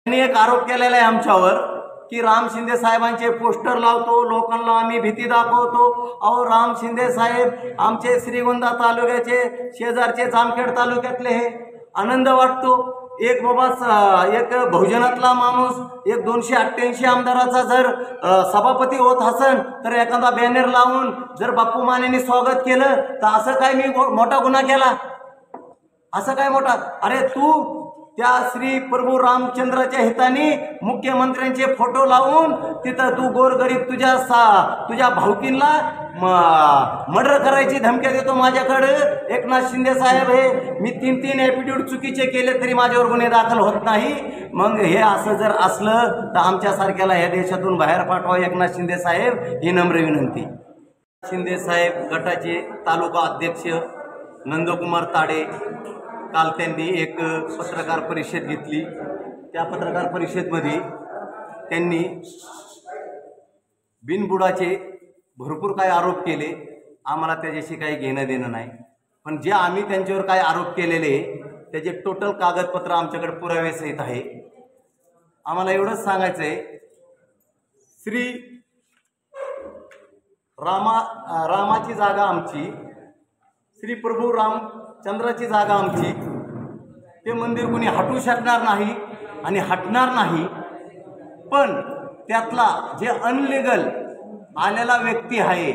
त्यांनी एक आरोप केलेला आहे आमच्यावर की राम शिंदे साहेबांचे पोस्टर लावतो, लोकांना आम्ही भीती दाखवतो। अहो, राम शिंदे साहेब आमचे श्रीगोंदा तालुक्याचे शेजारचे जामखेड तालुक्यातले हे आनंद वाटतो। एक एक बहुजनातला माणूस एक 288 आमदाराचा जर सभापती होत असन तर एखादा बॅनर लावून जर बापू मानेंनी स्वागत केलं तर असं काय मी मोठा गुन्हा केला? असं काय मोठा? अरे तू त्या श्री प्रभू रामचंद्राच्या हिताने मुख्यमंत्र्यांचे फोटो लावून तिथं तू गोरगरीब तुझ्या भाऊकींना मर्डर करायची धमक्या देतो माझ्याकडे। एकनाथ शिंदे साहेब हे मी 3 ॲफिडेविट चुकीचे केले तरी माझ्यावर गुन्हे दाखल होत नाही। मग हे असं जर असलं तर आमच्यासारख्याला ह्या देशातून बाहेर पाठवा एकनाथ शिंदे साहेब, ही नम्र विनंती। शिंदे साहेब गटाचे तालुका अध्यक्ष नंदकुमार ताडे काल त्यांनी एक पत्रकार परिषद घेतली। त्या पत्रकार परिषदेमध्ये त्यांनी बिनबुडाचे भरपूर काही आरोप केले। आम्हाला त्याच्याशी काही घेणं देणं नाही, पण जे आम्ही त्यांच्यावर काय आरोप केलेले त्याचे टोटल कागदपत्र आमच्याकडे पुराव्यासहित आहे। आम्हाला एवढंच सांगायचं आहे, श्री रामाची जागा आमची, श्री प्रभू रामचंद्राची जागा आमची, ते मंदिर कोणी हटवू शकणार नाही आणि हटणार नाही। पण त्यातला जे अनलिगल आलेला व्यक्ती आहे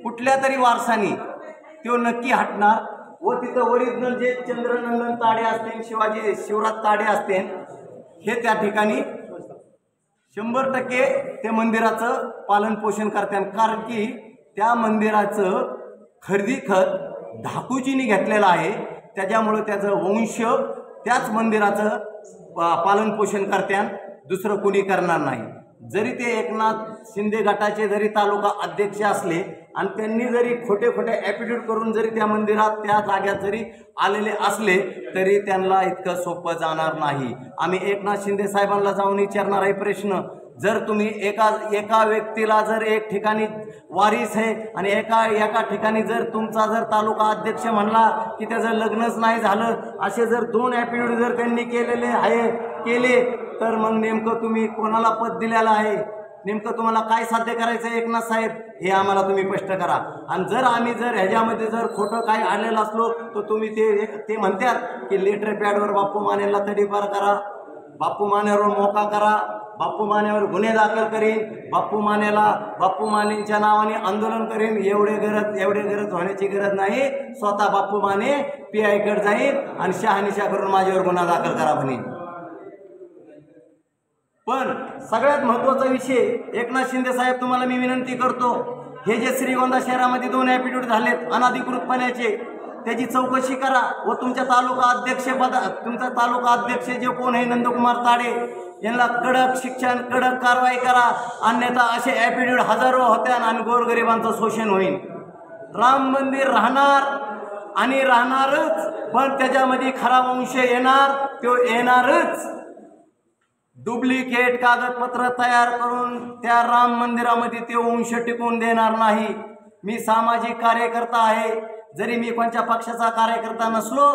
कुठल्या तरी वारसानी तो नक्की हटणार व तिथं ओरिजिनल जे चंद्रनंदन ताडे असतील, शिवराज ताडे असतील, हे त्या ठिकाणी 100% ते मंदिराचं पालन पोषण करतात। कारण की त्या मंदिराचं खरेदी खत ढाकूजींनी घेतलेलं आहे, त्याच्यामुळे त्याचं वंश त्याच मंदिराचं पालन पोषण करतात, दुसरं कोणी करणार नाही। जरी ते एकनाथ शिंदे गटाचे जरी तालुका अध्यक्ष असले आणि त्यांनी जरी खोटे ॲफिडेविट करून जरी त्या मंदिरात त्या जाग्यात जरी आलेले असले तरी त्यांना इतकं सोपं जाणार नाही। आम्ही एकनाथ शिंदे साहेबांना जाऊन विचारणार आहे प्रश्न, जर तुम्ही एका व्यक्तीला जर एक ठिकाणी वारीस आहे आणि एका ठिकाणी जर तुमचा जर तालुका अध्यक्ष म्हणला की त्याचं लग्नच नाही झालं, असे जर 2 ॲफिडेविट जर त्यांनी केले तर मग नेमकं तुम्ही कोणाला पद दिलेलं आहे, नेमकं तुम्हाला काय साध्य करायचं आहे एकनाथ साहेब, हे आम्हाला तुम्ही स्पष्ट करा। आणि जर आम्ही जर ह्याच्यामध्ये जर खोटं काय आलेलं असलो तर तुम्ही ते म्हणतात की लेटर पॅडवर बापू मानेला तडीपार करा, बापू मानेवर मोका करा, बापू मानेवर गुन्हे दाखल करीन, बापू मानेंच्या नावाने आंदोलन करीन। एवढे गरज होण्याची गरज नाही। स्वतः बापू माने PI कडे जाईल आणि शहानिशा करून माझ्यावर गुन्हा दाखल करा म्हणे। पण सगळ्यात महत्त्वाचा विषय, एकनाथ शिंदे साहेब तुम्हाला मी विनंती करतो, हे जे श्रीगोंदा शहरामध्ये 2 ॲफिडेविट झालेत अनधिकृतपणाचे, त्याची चौकशी करा व तुमचा तालुका अध्यक्ष जे कोण आहे नंदकुमार ताडे यांना कडक शिक्षण, कडक कारवाई करा, अन्यथा असे ॲफिडेविट हजारो होत्या आणि गोरगरिबांचं शोषण होईल। राम मंदिर राहणार आणि राहणारच, पण त्याच्यामध्ये खरा वंश येणार, तो येणारच। डुप्लिकेट कागदपत्र तयार करून त्या राम मंदिरामध्ये ते वंश टिकून देणार नाही। मी सामाजिक कार्यकर्ता आहे, जरी मी कोणत्या पक्षाचा कार्यकर्ता नसलो